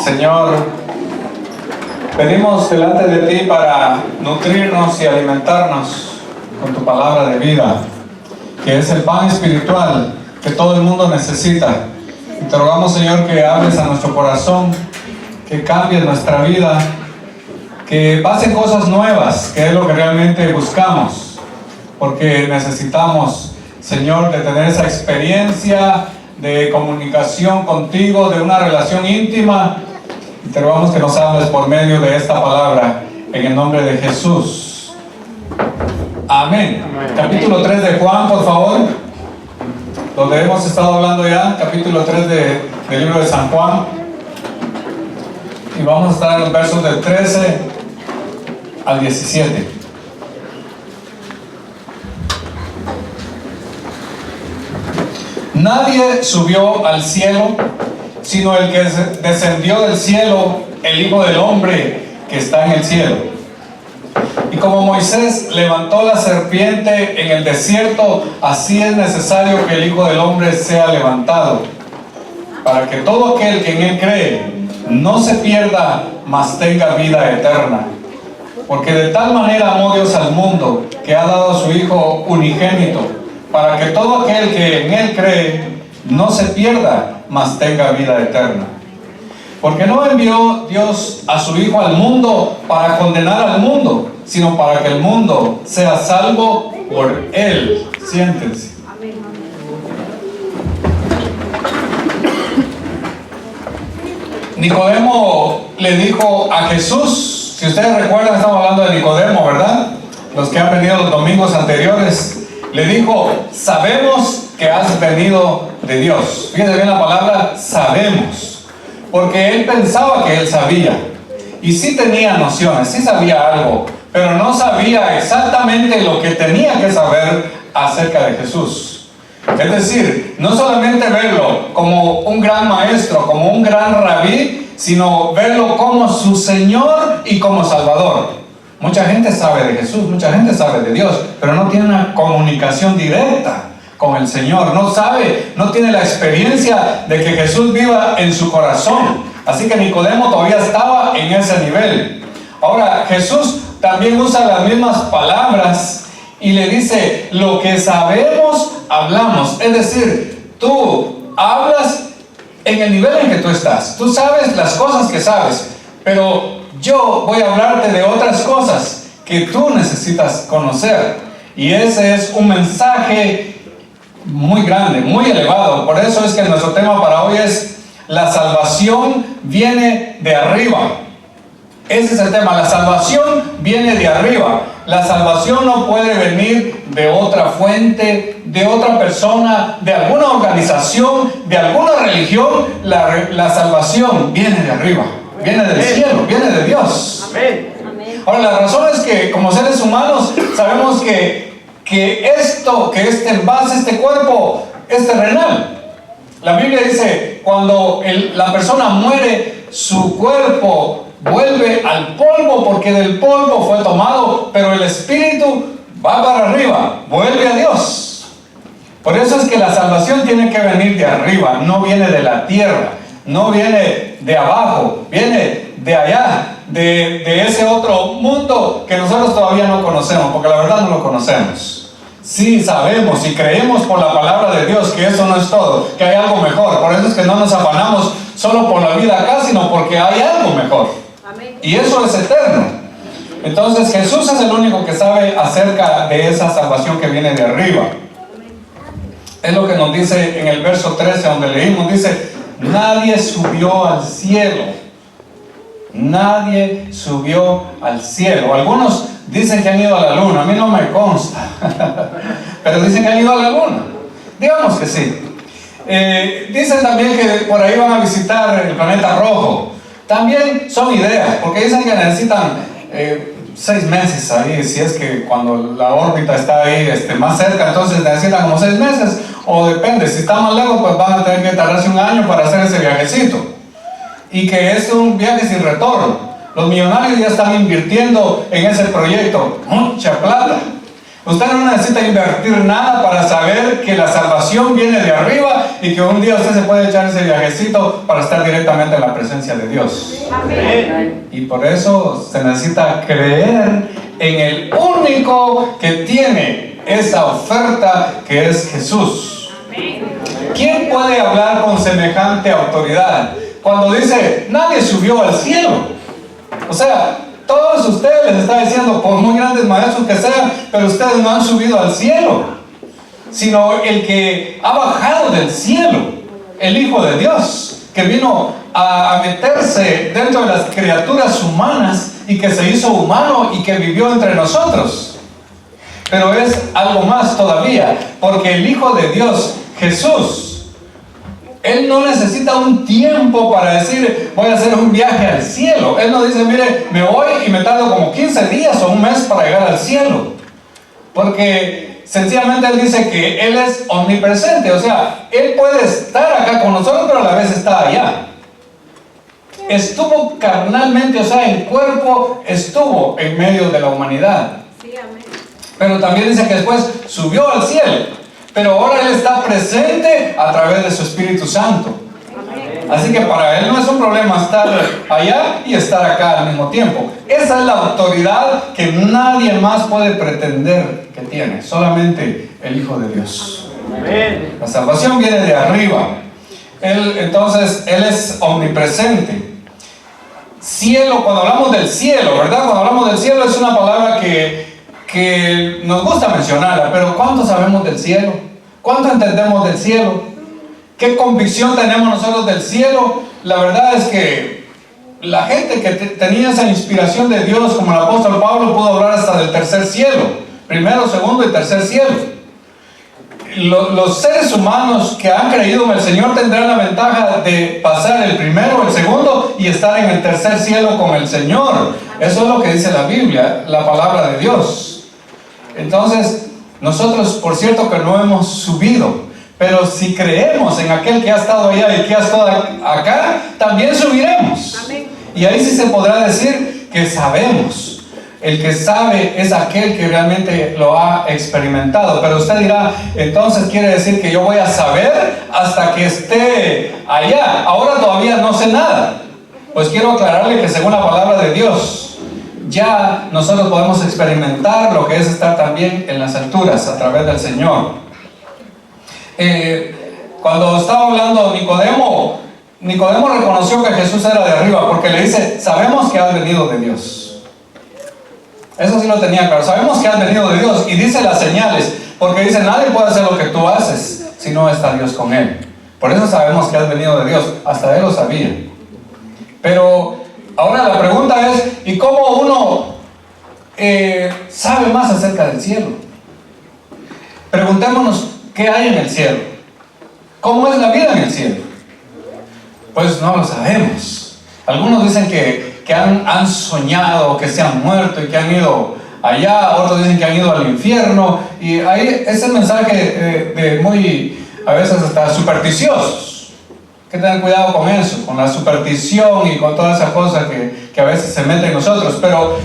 Señor, venimos delante de ti para nutrirnos y alimentarnos con tu palabra de vida, que es el pan espiritual que todo el mundo necesita. Y te rogamos, Señor, que hables a nuestro corazón, que cambies nuestra vida, que pasen cosas nuevas, que es lo que realmente buscamos, porque necesitamos, Señor, de tener esa experiencia de comunicación contigo, de una relación íntima. Y te rogamos que nos hables por medio de esta palabra, en el nombre de Jesús. Amén. Capítulo 3 de Juan, por favor. Donde hemos estado hablando ya, capítulo 3 del libro de San Juan. Y vamos a estar en los versos del 13 al 17. Nadie subió al cielo, sino el que descendió del cielo, el Hijo del Hombre que está en el cielo. Y como Moisés levantó la serpiente en el desierto, así es necesario que el Hijo del Hombre sea levantado, para que todo aquel que en él cree no se pierda, mas tenga vida eterna. Porque de tal manera amó Dios al mundo, que ha dado a su Hijo unigénito, para que todo aquel que en él cree no se pierda, mas tenga vida eterna. Porque no envió Dios a su Hijo al mundo para condenar al mundo, sino para que el mundo sea salvo por él. Siéntense. Nicodemo le dijo a Jesús, si ustedes recuerdan, estamos hablando de Nicodemo, ¿verdad? Los que han venido los domingos anteriores. Le dijo, sabemos que has venido de Dios. Fíjense bien la palabra, sabemos. Porque él pensaba que él sabía. Y sí tenía nociones, sí sabía algo. Pero no sabía exactamente lo que tenía que saber acerca de Jesús. Es decir, no solamente verlo como un gran maestro, como un gran rabí, sino verlo como su Señor y como Salvador. Mucha gente sabe de Jesús, mucha gente sabe de Dios, pero no tiene una comunicación directa con el Señor. No sabe, no tiene la experiencia de que Jesús viva en su corazón. Así que Nicodemo todavía estaba en ese nivel. Ahora, Jesús también usa las mismas palabras y le dice, lo que sabemos, hablamos. Es decir, tú hablas en el nivel en que tú estás. Tú sabes las cosas que sabes, pero yo voy a hablarte de otras cosas que tú necesitas conocer. Y ese es un mensaje muy grande, muy elevado. Por eso es que nuestro tema para hoy es la salvación viene de arriba. Ese es el tema, la salvación viene de arriba. La salvación no puede venir de otra fuente, de otra persona, de alguna organización, de alguna religión. La salvación viene de arriba. Viene del cielo, viene de Dios. Amén. Ahora, la razón es que como seres humanos sabemos que este envase, este cuerpo es terrenal. La Biblia dice, cuando la persona muere, su cuerpo vuelve al polvo, porque del polvo fue tomado, pero el espíritu va para arriba, vuelve a Dios. Por eso es que la salvación tiene que venir de arriba, no viene de la tierra. No viene de abajo, viene de allá, de ese otro mundo que nosotros todavía no conocemos, porque la verdad no lo conocemos. Sí sabemos y creemos por la palabra de Dios que eso no es todo, que hay algo mejor. Por eso es que no nos afanamos solo por la vida acá, sino porque hay algo mejor. Amén. Y eso es eterno. Entonces Jesús es el único que sabe acerca de esa salvación que viene de arriba. Es lo que nos dice en el verso 13, donde leímos, dice, nadie subió al cielo. Nadie subió al cielo. Algunos dicen que han ido a la luna. A mí no me consta. Pero dicen que han ido a la luna. Digamos que sí. Dicen también que por ahí van a visitar el planeta rojo. También son ideas, porque dicen que necesitan 6 meses ahí. Si es que cuando la órbita está ahí más cerca, entonces necesitan como 6 meses. O depende, si está más lejos, pues van a tener que tardarse 1 año para hacer ese viajecito. Y que es un viaje sin retorno. Los millonarios ya están invirtiendo en ese proyecto mucha plata. Usted no necesita invertir nada para saber que la salvación viene de arriba y que un día usted se puede echar ese viajecito para estar directamente en la presencia de Dios. Amén. Y por eso se necesita creer en el único que tiene esa oferta, que es Jesús. ¿Quién puede hablar con semejante autoridad cuando dice nadie subió al cielo? O sea, todos ustedes les está diciendo, por muy grandes maestros que sean, pero ustedes no han subido al cielo, sino el que ha bajado del cielo, el Hijo de Dios, que vino a meterse dentro de las criaturas humanas y que se hizo humano y que vivió entre nosotros. Pero es algo más todavía, porque el Hijo de Dios, Jesús, Él no necesita un tiempo para decir voy a hacer un viaje al cielo. Él no dice, mire, me voy y me tardo como 15 días o un mes para llegar al cielo, porque sencillamente Él dice que Él es omnipresente. O sea, Él puede estar acá con nosotros, pero a la vez está allá. Estuvo carnalmente, o sea, en cuerpo estuvo en medio de la humanidad. Sí, amén. Pero también dice que después subió al cielo. Pero ahora Él está presente a través de su Espíritu Santo. Amén. Así que para Él no es un problema estar allá y estar acá al mismo tiempo. Esa es la autoridad que nadie más puede pretender que tiene. Solamente el Hijo de Dios. Amén. La salvación viene de arriba. Entonces, Él es omnipresente. Cielo, cuando hablamos del cielo, ¿verdad? Cuando hablamos del cielo es una palabra que nos gusta mencionarla, pero ¿cuánto sabemos del cielo? ¿Cuánto entendemos del cielo? ¿Qué convicción tenemos nosotros del cielo? La verdad es que la gente que tenía esa inspiración de Dios, como el apóstol Pablo, pudo hablar hasta del tercer cielo, primero, segundo y tercer cielo. Los seres humanos que han creído en el Señor tendrán la ventaja de pasar el primero, el segundo y estar en el tercer cielo con el Señor. Eso es lo que dice la Biblia, la palabra de Dios. Entonces, nosotros, por cierto, que no hemos subido, pero si creemos en aquel que ha estado allá y que ha estado acá, también subiremos. Amén. Y ahí sí se podrá decir que sabemos. El que sabe es aquel que realmente lo ha experimentado. Pero usted dirá, entonces quiere decir que yo voy a saber hasta que esté allá. Ahora todavía no sé nada. Pues quiero aclararle que según la palabra de Dios, ya nosotros podemos experimentar lo que es estar también en las alturas a través del Señor. Cuando estaba hablando Nicodemo reconoció que Jesús era de arriba, porque le dice, sabemos que has venido de Dios. Eso sí lo tenía claro, sabemos que has venido de Dios, y dice las señales, porque dice, nadie puede hacer lo que tú haces si no está Dios con él. Por eso sabemos que has venido de Dios, hasta él lo sabía. Pero ahora la pregunta es, ¿y cómo uno sabe más acerca del cielo? Preguntémonos, ¿qué hay en el cielo? ¿Cómo es la vida en el cielo? Pues no lo sabemos. Algunos dicen que han soñado, que se han muerto y que han ido allá, otros dicen que han ido al infierno, y ahí es el mensaje de muy, a veces hasta supersticiosos. Hay que tener cuidado con eso, con la superstición y con toda esa cosa que a veces se mete en nosotros. Pero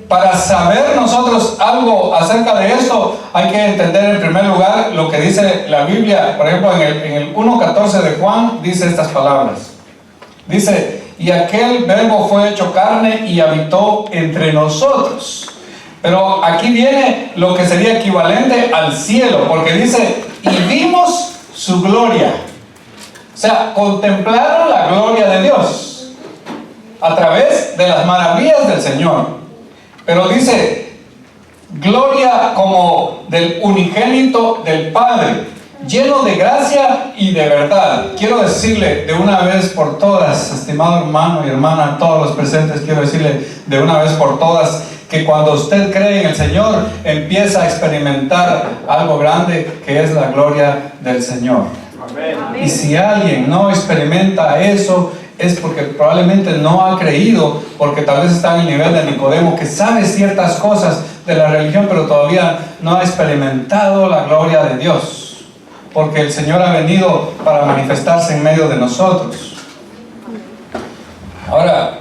para saber nosotros algo acerca de esto, hay que entender en primer lugar lo que dice la Biblia. Por ejemplo, en el 1:14 de Juan dice estas palabras. Dice, y aquel verbo fue hecho carne y habitó entre nosotros. Pero aquí viene lo que sería equivalente al cielo, porque dice, y vimos su gloria. O sea, contemplaron la gloria de Dios a través de las maravillas del Señor. Pero dice, gloria como del unigénito del Padre, lleno de gracia y de verdad. Quiero decirle de una vez por todas, estimado hermano y hermana, todos los presentes, quiero decirle de una vez por todas, que cuando usted cree en el Señor, empieza a experimentar algo grande, que es la gloria del Señor. Amén. Y si alguien no experimenta eso, es porque probablemente no ha creído, porque tal vez está en el nivel de Nicodemo, que sabe ciertas cosas de la religión, pero todavía no ha experimentado la gloria de Dios. Porque el Señor ha venido para manifestarse en medio de nosotros. Ahora,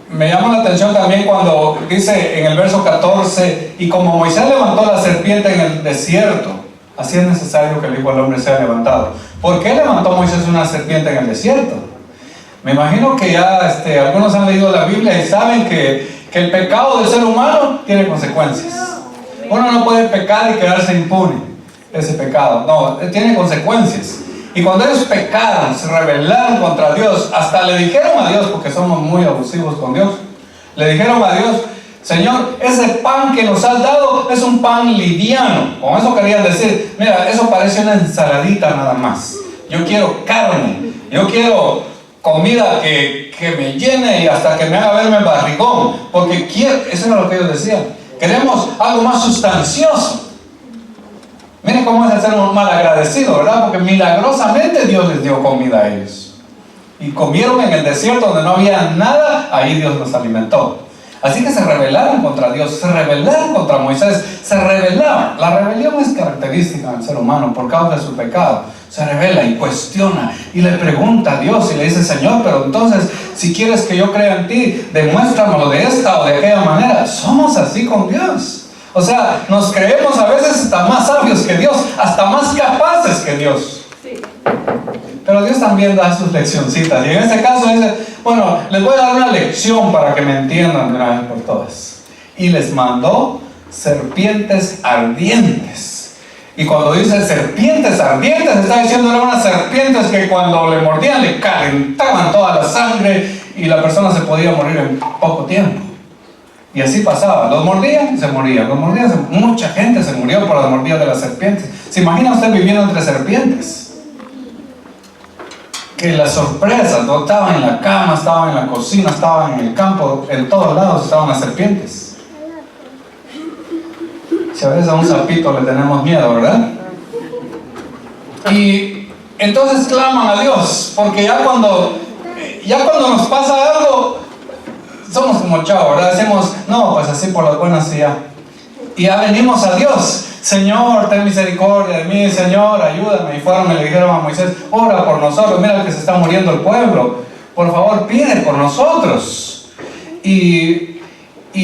me llama la atención también cuando dice en el verso 14, y como Moisés levantó la serpiente en el desierto, Así es necesario que el Hijo del Hombre sea levantado. ¿Por qué levantó Moisés una serpiente en el desierto? Me imagino que ya algunos han leído la Biblia y saben que el pecado del ser humano tiene consecuencias. Uno no puede pecar y quedarse impune ese pecado. No, tiene consecuencias. Y cuando ellos pecaron, se rebelaron contra Dios, hasta le dijeron a Dios, porque somos muy abusivos con Dios, le dijeron a Dios: Señor, ese pan que nos has dado es un pan liviano. Con eso querían decir: mira, eso parece una ensaladita nada más. Yo quiero carne, yo quiero comida que me llene y hasta que me haga verme barrigón, porque eso era lo que ellos decían. Queremos algo más sustancioso. Miren cómo es el ser mal agradecido, ¿verdad? Porque milagrosamente Dios les dio comida a ellos. Y comieron en el desierto donde no había nada, ahí Dios los alimentó. Así que se rebelaron contra Dios, se rebelaron contra Moisés, se rebelaron. La rebelión es característica del ser humano por causa de su pecado. Se rebela y cuestiona y le pregunta a Dios y le dice: Señor, pero entonces, si quieres que yo crea en ti, demuéstramelo de esta o de aquella manera. Somos así con Dios. O sea, nos creemos a veces hasta más sabios que Dios, hasta más capaces que Dios. Sí. Pero Dios también da sus leccioncitas. Y en este caso dice: bueno, les voy a dar una lección para que me entiendan de una vez por todas. Y les mandó serpientes ardientes. Y cuando dice serpientes ardientes, está diciendo eran unas serpientes que cuando le mordían le calentaban toda la sangre y la persona se podía morir en poco tiempo. Y así pasaba, los mordían y se morían, los mordían, mucha gente se murió por las mordidas de las serpientes. ¿Se imagina usted viviendo entre serpientes? Que las sorpresas, ¿no? Estaban en la cama, estaban en la cocina, estaban en el campo, en todos lados estaban las serpientes. Si a veces a un sapito le tenemos miedo, ¿verdad? Y entonces claman a Dios, porque ya cuando nos pasa algo, somos como chavos, ¿verdad? Decimos: no, pues así por las buenas y ya. Y ya venimos a Dios: Señor, ten misericordia de mí, Señor, ayúdame. Y fueron y le dijeron a Moisés: ora por nosotros, mira que se está muriendo el pueblo, por favor pide por nosotros. Y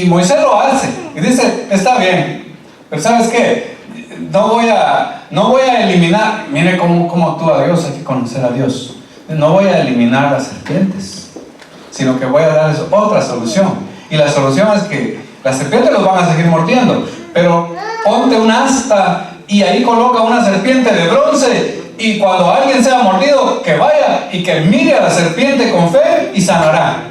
Moisés lo hace y dice: está bien, pero ¿sabes qué? No voy a eliminar. Mire cómo actúa Dios, hay que conocer a Dios. No voy a eliminar las serpientes, sino que voy a darles otra solución. Y la solución es que las serpientes los van a seguir mordiendo, pero ponte un asta y ahí coloca una serpiente de bronce, y cuando alguien sea mordido, que vaya y que mire a la serpiente con fe y sanará.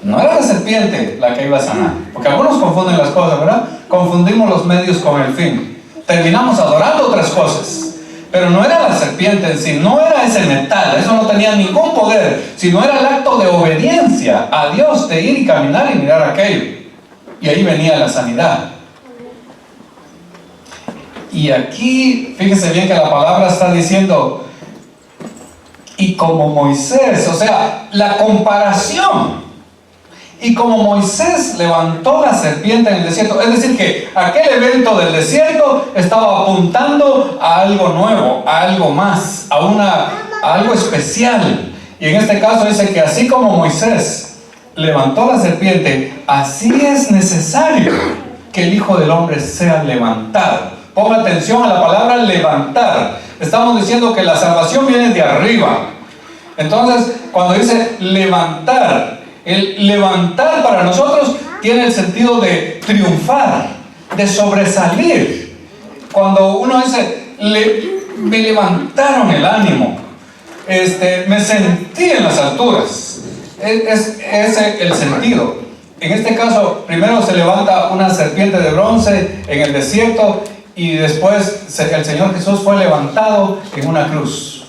No era la serpiente la que iba a sanar, porque algunos confunden las cosas, ¿verdad? Confundimos los medios con el fin. Terminamos adorando otras cosas. Pero no era la serpiente en sí, no era ese metal, eso no tenía ningún poder, sino era el acto de obediencia a Dios, de ir y caminar y mirar aquello. Y ahí venía la sanidad. Y aquí, fíjese bien que la palabra está diciendo: y como Moisés, o sea, la comparación. Y como Moisés levantó la serpiente en el desierto, es decir, que aquel evento del desierto estaba apuntando a algo nuevo, a algo más, a algo especial. Y en este caso dice que así como Moisés levantó la serpiente, así es necesario que el Hijo del Hombre sea levantado. Ponga atención a la palabra levantar. Estamos diciendo que la salvación viene de arriba. Entonces, cuando dice levantar, el levantar para nosotros tiene el sentido de triunfar, de sobresalir. Cuando uno dice: me levantaron el ánimo, me sentí en las alturas, es el sentido. En este caso, primero se levanta una serpiente de bronce en el desierto, y después el Señor Jesús fue levantado en una cruz.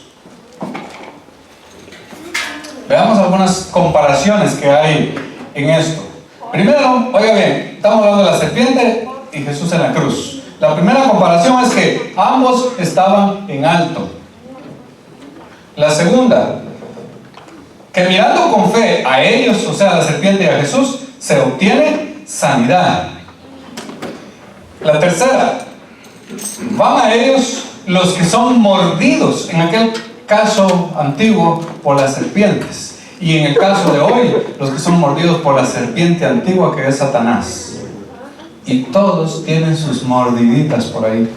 Veamos algunas comparaciones que hay en esto. Primero, oiga bien, estamos hablando de la serpiente y Jesús en la cruz. La primera comparación es que ambos estaban en alto. La segunda, que mirando con fe a ellos, o sea, a la serpiente y a Jesús, se obtiene sanidad. La tercera, van a ellos los que son mordidos, en aquel caso antiguo, por las serpientes, y en el caso de hoy, los que son mordidos por la serpiente antigua, que es Satanás. y todos tienen sus mordiditas por ahí.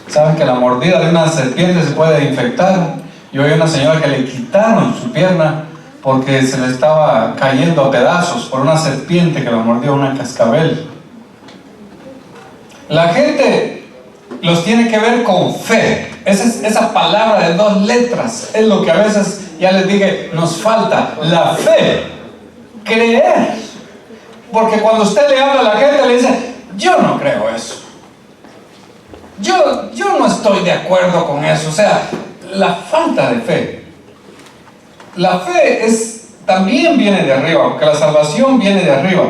¿Saben que la mordida de una serpiente se puede infectar? Yo vi una señora que le quitaron su pierna porque se le estaba cayendo a pedazos por una serpiente que la mordió, una cascabel. La gente los tiene que ver con fe. Esa palabra de 2 letras es lo que a veces, ya les dije, nos falta. La fe, creer. Porque cuando usted le habla a la gente, le dice: yo no creo eso, yo no estoy de acuerdo con eso. O sea, la falta de fe. La fe también viene de arriba, porque la salvación viene de arriba.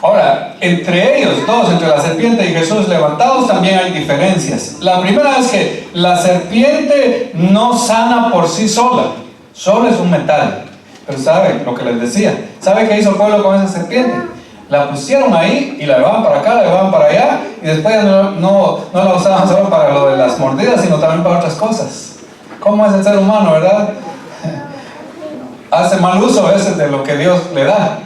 Ahora, entre ellos dos, entre la serpiente y Jesús levantados, también hay diferencias. La primera es que la serpiente no sana por sí sola, solo es un metal. Pero ¿sabe lo que les decía? ¿Sabe qué hizo el pueblo con esa serpiente? La pusieron ahí y la llevaban para acá, la llevaban para allá, y después no la usaban solo para lo de las mordidas, sino también para otras cosas. ¿Cómo es el ser humano, verdad? Hace mal uso a veces de lo que Dios le da.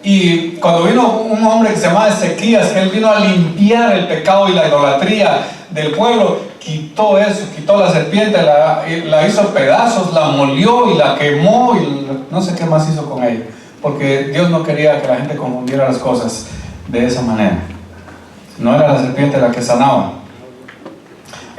Y cuando vino un hombre que se llamaba Ezequías, que él vino a limpiar el pecado y la idolatría del pueblo, quitó eso, quitó la serpiente, la hizo pedazos, la molió y la quemó y no sé qué más hizo con ella, porque Dios no quería que la gente confundiera las cosas de esa manera. No era la serpiente la que sanaba.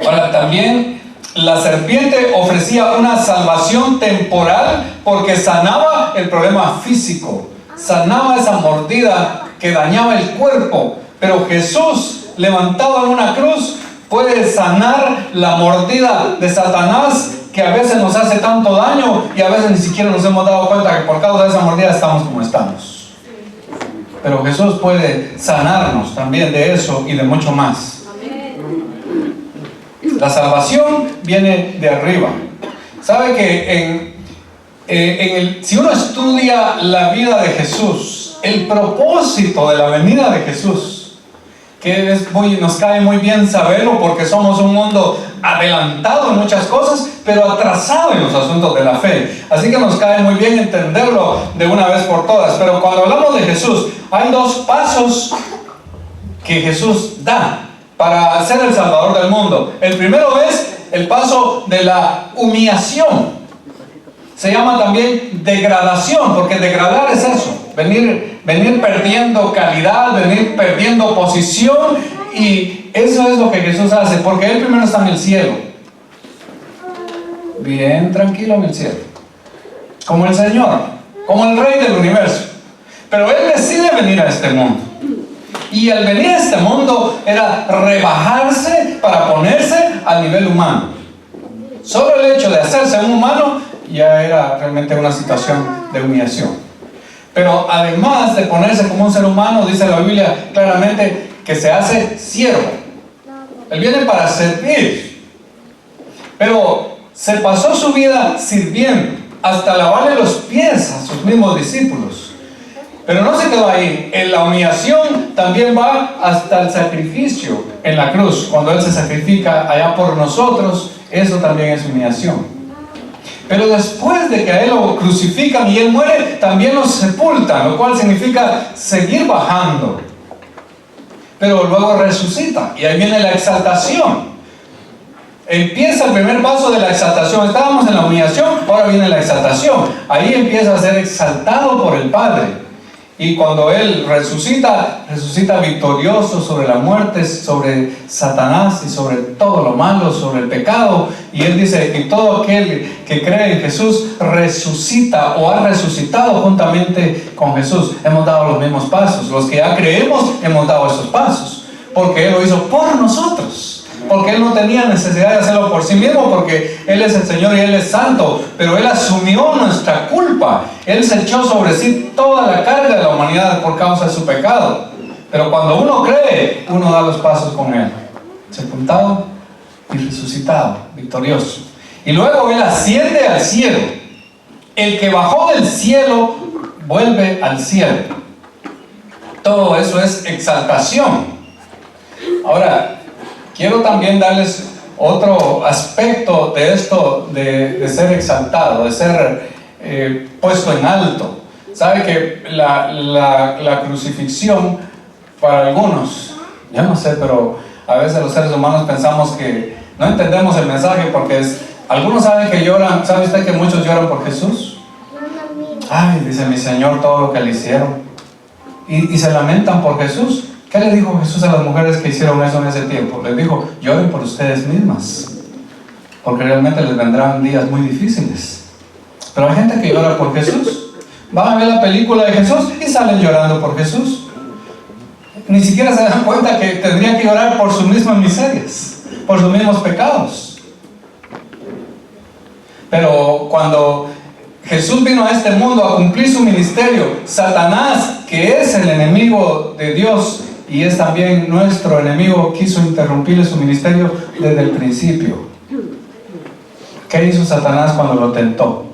Ahora, también la serpiente ofrecía una salvación temporal porque sanaba el problema físico, sanaba esa mordida que dañaba el cuerpo. Pero Jesús, levantado en una cruz, puede sanar la mordida de Satanás, que a veces nos hace tanto daño y a veces ni siquiera nos hemos dado cuenta que por causa de esa mordida estamos como estamos. Pero Jesús puede sanarnos también de eso y de mucho más. La salvación viene de arriba. ¿Sabe que si uno estudia la vida de Jesús, el propósito de la venida de Jesús, que nos cae muy bien saberlo porque somos un mundo adelantado en muchas cosas, pero atrasado en los asuntos de la fe, así que nos cae muy bien entenderlo de una vez por todas. Pero cuando hablamos de Jesús, hay 2 pasos que Jesús da para ser el Salvador del mundo. El primero es el paso de la humillación. Se llama también degradación, porque degradar es eso, venir perdiendo calidad, venir perdiendo posición, y eso es lo que Jesús hace, porque Él primero está en el cielo, bien tranquilo en el cielo, como el Señor, como el Rey del universo, pero Él decide venir a este mundo. Y al venir a este mundo era rebajarse para ponerse al nivel humano. Solo el hecho de hacerse un humano ya era realmente una situación de humillación. Pero además de ponerse como un ser humano, dice la Biblia claramente que se hace siervo. Él viene para servir. Pero se pasó su vida sirviendo, hasta lavarle los pies a sus mismos discípulos. Pero no se quedó ahí. En la humillación también va hasta el sacrificio en la cruz. Cuando Él se sacrifica allá por nosotros, eso también es humillación. Pero después de que a Él lo crucifican y Él muere, también lo sepultan, lo cual significa seguir bajando. Pero luego resucita, y ahí viene la exaltación. Empieza el primer paso de la exaltación. Estábamos en la humillación, ahora viene la exaltación. Ahí empieza a ser exaltado por el Padre. Y cuando Él resucita victorioso sobre la muerte, sobre Satanás y sobre todo lo malo, sobre el pecado. Y Él dice que todo aquel que cree en Jesús resucita o ha resucitado juntamente con Jesús. Hemos dado los mismos pasos. Los que ya creemos hemos dado esos pasos, porque Él lo hizo por nosotros. Porque Él no tenía necesidad de hacerlo por sí mismo, porque Él es el Señor y Él es santo, pero Él asumió nuestra culpa. Él se echó sobre sí toda la carga de la humanidad por causa de su pecado. Pero cuando uno cree, uno da los pasos con Él, sepultado y resucitado, victorioso. Y luego Él asciende al cielo. El que bajó del cielo vuelve al cielo. Todo eso es exaltación. Ahora, quiero también darles otro aspecto de esto de ser exaltado, de ser puesto en alto. Sabe que la crucifixión para algunos, yo no sé, pero a veces los seres humanos pensamos que no entendemos el mensaje porque algunos saben que lloran. ¿Sabe usted que muchos lloran por Jesús? Ay, dice mi Señor todo lo que le hicieron. Y se lamentan por Jesús. ¿Qué le dijo Jesús a las mujeres que hicieron eso en ese tiempo? Les dijo, lloren por ustedes mismas, porque realmente les vendrán días muy difíciles. Pero hay gente que llora por Jesús. Van a ver la película de Jesús y salen llorando por Jesús. Ni siquiera se dan cuenta que tendrían que llorar por sus mismas miserias, por sus mismos pecados. Pero cuando Jesús vino a este mundo a cumplir su ministerio, Satanás, que es el enemigo de Dios y es también nuestro enemigo, quiso interrumpirle su ministerio desde el principio. ¿Qué hizo Satanás cuando lo tentó?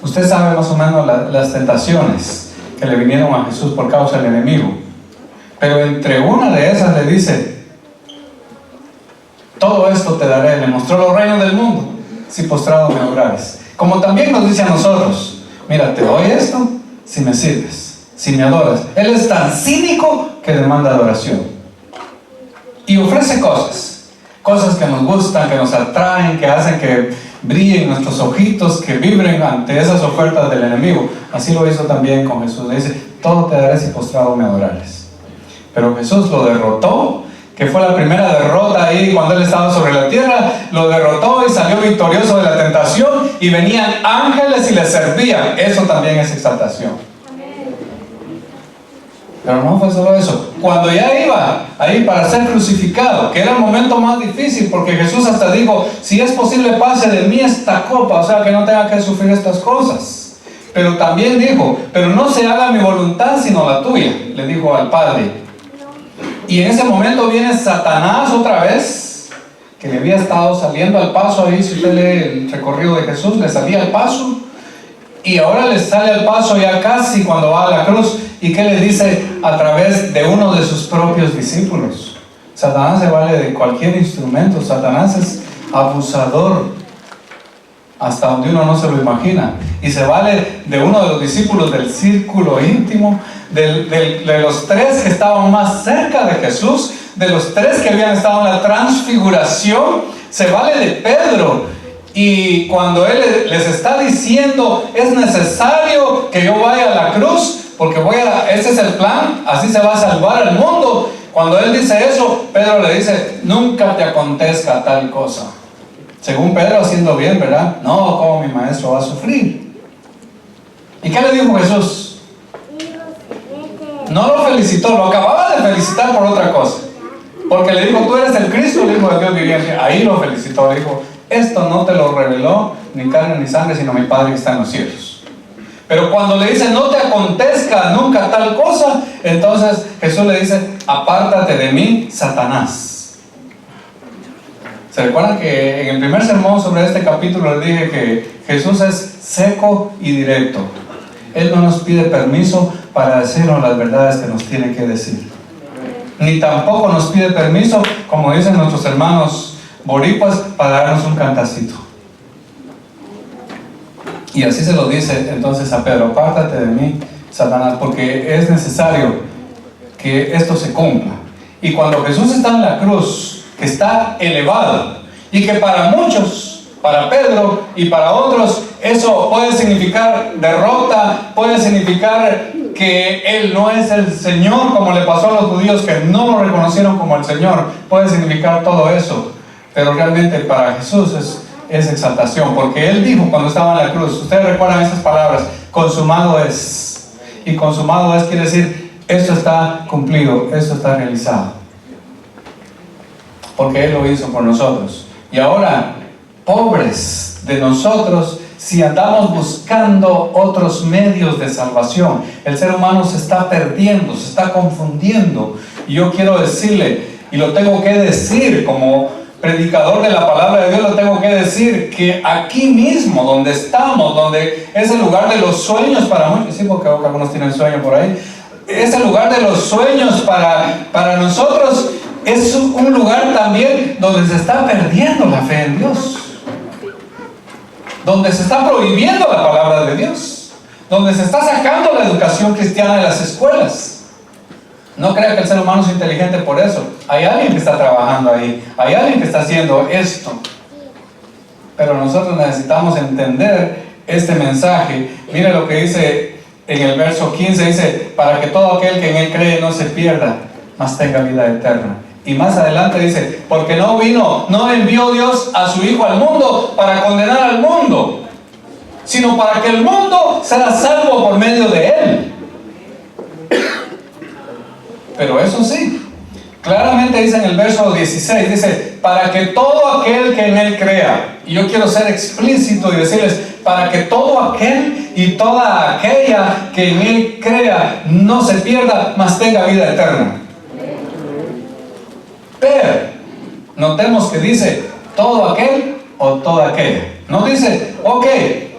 Usted sabe más o menos las tentaciones que le vinieron a Jesús por causa del enemigo. Pero entre una de esas le dice, todo esto te daré, le mostró los reinos del mundo, si postrado me adorares. Como también nos dice a nosotros, mira, te doy esto si me sirves, si me adoras. Él es tan cínico que demanda adoración. Y ofrece cosas que nos gustan, que nos atraen, que hacen que brillen nuestros ojitos, que vibren ante esas ofertas del enemigo. Así lo hizo también con Jesús. Le dice, todo te daré si postrado me adorares. Pero Jesús lo derrotó, que fue la primera derrota ahí cuando Él estaba sobre la tierra. Lo derrotó y salió victorioso de la tentación, y venían ángeles y le servían. Eso también es exaltación. Pero no fue solo eso. Cuando ya iba ahí para ser crucificado, que era el momento más difícil, porque Jesús hasta dijo, si es posible pase de mí esta copa, o sea que no tenga que sufrir estas cosas. Pero también dijo, pero no se haga mi voluntad sino la tuya, le dijo al Padre. Y en ese momento viene Satanás otra vez, que le había estado saliendo al paso ahí. Si usted lee el recorrido de Jesús, le salía al paso, y ahora le sale al paso ya casi cuando va a la cruz. ¿Y qué le dice? A través de uno de sus propios discípulos. Satanás se vale de cualquier instrumento. Satanás es abusador hasta donde uno no se lo imagina, y se vale de uno de los discípulos del círculo íntimo, de los tres que estaban más cerca de Jesús, de los tres que habían estado en la transfiguración. Se vale de Pedro, y cuando Él les está diciendo, es necesario que yo vaya a la cruz, porque ese es el plan, así se va a salvar al mundo. Cuando Él dice eso, Pedro le dice, nunca te acontezca tal cosa. Según Pedro, haciendo bien, ¿verdad? No, como mi maestro va a sufrir. ¿Y qué le dijo Jesús? No lo felicitó, lo acababa de felicitar por otra cosa. Porque le dijo, tú eres el Cristo, el Hijo de Dios viviente. Ahí lo felicitó, le dijo, esto no te lo reveló ni carne ni sangre, sino mi Padre que está en los cielos. Pero cuando le dice, no te acontezca nunca tal cosa, entonces Jesús le dice, apártate de mí, Satanás. ¿Se recuerdan que en el primer sermón sobre este capítulo les dije que Jesús es seco y directo? Él no nos pide permiso para decirnos las verdades que nos tiene que decir. Ni tampoco nos pide permiso, como dicen nuestros hermanos boricuas, para darnos un cantacito. Y así se lo dice entonces a Pedro, apártate de mí, Satanás, porque es necesario que esto se cumpla. Y cuando Jesús está en la cruz, que está elevado, y que para muchos, para Pedro y para otros, eso puede significar derrota, puede significar que Él no es el Señor, como le pasó a los judíos que no lo reconocieron como el Señor, puede significar todo eso. Pero realmente para Jesús es exaltación, porque Él dijo cuando estaba en la cruz, ustedes recuerdan esas palabras, consumado es. Y consumado es quiere decir, esto está cumplido, esto está realizado, porque Él lo hizo por nosotros. Y ahora, pobres de nosotros, si andamos buscando otros medios de salvación. El ser humano se está perdiendo, se está confundiendo. Y yo quiero decirle, y lo tengo que decir como predicador de la palabra de Dios, lo tengo que decir, que aquí mismo, donde estamos, donde es el lugar de los sueños para muchos, sí, porque algunos tienen sueño por ahí, es el lugar de los sueños para nosotros. Es un lugar también donde se está perdiendo la fe en Dios, donde se está prohibiendo la palabra de Dios, donde se está sacando la educación cristiana de las escuelas. No crea que el ser humano es inteligente por eso. Hay alguien que está trabajando ahí. Hay alguien que está haciendo esto. Pero nosotros necesitamos entender este mensaje. Mire lo que dice en el verso 15. Dice, para que todo aquel que en él cree no se pierda, mas tenga vida eterna. Y más adelante dice, porque no envió Dios a su Hijo al mundo para condenar al mundo, sino para que el mundo sea salvo por medio de él. Pero eso sí, claramente dice en el verso 16, dice, para que todo aquel que en él crea, y yo quiero ser explícito y decirles, para que todo aquel y toda aquella que en él crea no se pierda, mas tenga vida eterna. Pero, notemos que dice, todo aquel o toda aquella. No dice, ok,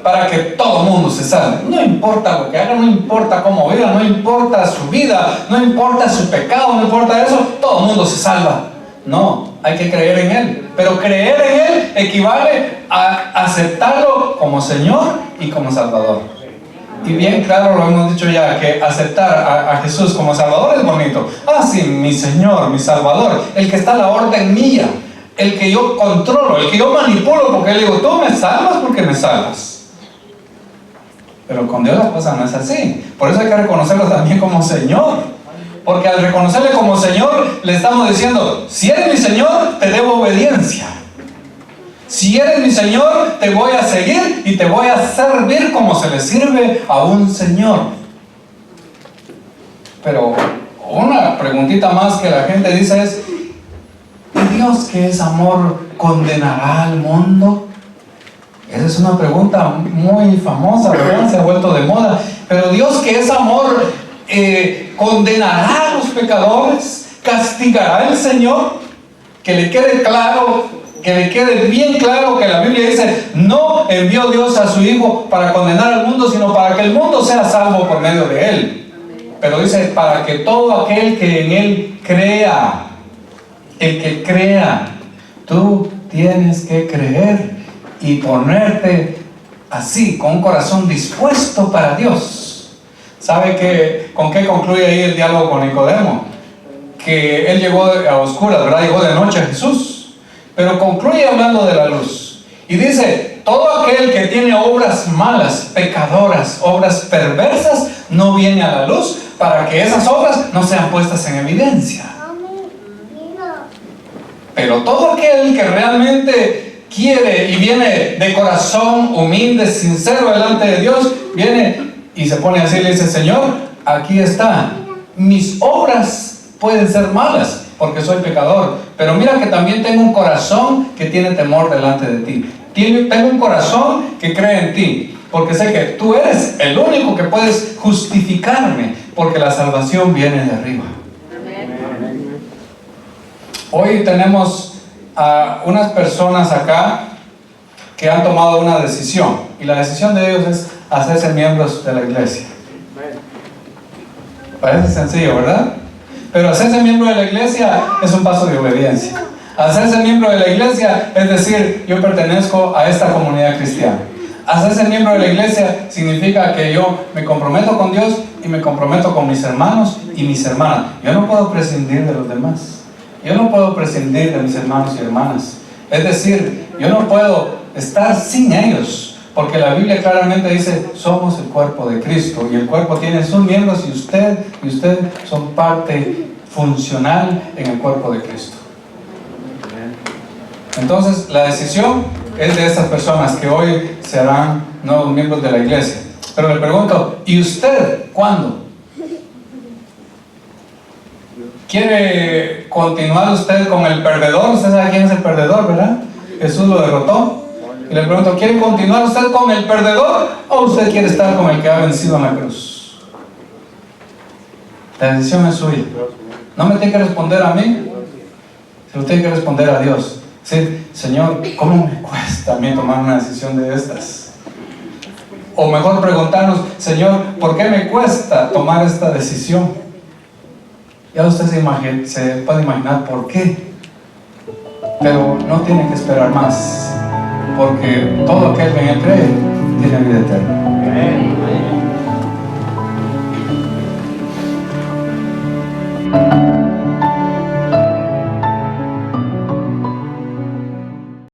para que todo el mundo se salve. No importa lo que haga, no importa cómo viva, no importa su vida, no importa su pecado, no importa eso, todo el mundo se salva. No, hay que creer en Él. Pero creer en Él equivale a aceptarlo como Señor y como Salvador. Y bien claro lo hemos dicho ya, que aceptar a Jesús como Salvador es bonito. Ah, sí, mi Señor, mi Salvador, el que está a la orden mía, el que yo controlo, el que yo manipulo, porque le digo, tú me salvas porque me salvas. Pero con Dios la cosa no es así. Por eso hay que reconocerlo también como Señor. Porque al reconocerle como Señor, le estamos diciendo, si eres mi Señor, te debo obediencia. Si eres mi Señor, te voy a seguir y te voy a servir como se le sirve a un Señor. Pero una preguntita más que la gente dice es, ¿y Dios que es amor condenará al mundo? Esa es una pregunta muy famosa, ¿verdad? Se ha vuelto de moda. Pero Dios que es amor, ¿condenará a los pecadores? ¿Castigará el Señor? Que le quede claro, que le quede bien claro que la Biblia dice, no envió Dios a su Hijo para condenar al mundo, sino para que el mundo sea salvo por medio de Él. Pero dice, para que todo aquel que en Él crea, el que crea, tú tienes que creer y ponerte así, con un corazón dispuesto para Dios. ¿Sabe con qué concluye ahí el diálogo con Nicodemo? Que él llegó a oscuras, ¿verdad? Llegó de noche a Jesús. Pero concluye hablando de la luz. Y dice, todo aquel que tiene obras malas, pecadoras, obras perversas, no viene a la luz para que esas obras no sean puestas en evidencia. Pero todo aquel que realmente quiere y viene de corazón humilde, sincero delante de Dios, viene y se pone así y le dice, Señor, aquí está, mis obras pueden ser malas porque soy pecador, pero mira que también tengo un corazón que tiene temor delante de ti. Tengo un corazón que cree en ti, porque sé que tú eres el único que puedes justificarme, porque la salvación viene de arriba. Hoy tenemos a unas personas acá que han tomado una decisión, y la decisión de ellos es hacerse miembros de la iglesia. Parece sencillo, ¿verdad? Pero hacerse miembro de la iglesia es un paso de obediencia. Hacerse miembro de la iglesia es decir, yo pertenezco a esta comunidad cristiana. Hacerse miembro de la iglesia significa que yo me comprometo con Dios y me comprometo con mis hermanos y mis hermanas. Yo no puedo prescindir de los demás. Yo no puedo prescindir de mis hermanos y hermanas. Es decir, yo no puedo estar sin ellos. Porque la Biblia claramente dice, somos el cuerpo de Cristo. Y el cuerpo tiene sus miembros y usted son parte funcional en el cuerpo de Cristo. Entonces, la decisión es de estas personas que hoy serán nuevos miembros de la iglesia. Pero le pregunto, ¿y usted cuándo? ¿Quiere continuar usted con el perdedor? Usted sabe quién es el perdedor, ¿verdad? Jesús lo derrotó. Y le pregunto, ¿quiere continuar usted con el perdedor o usted quiere estar con el que ha vencido en la cruz? La decisión es suya. No me tiene que responder a mí, sino tiene que responder a Dios. Sí, Señor, ¿cómo me cuesta a mí tomar una decisión de estas? O mejor preguntarnos, Señor, ¿por qué me cuesta tomar esta decisión? Ya usted se puede imaginar por qué. Pero no tiene que esperar más, porque todo aquel que en él cree tiene vida eterna.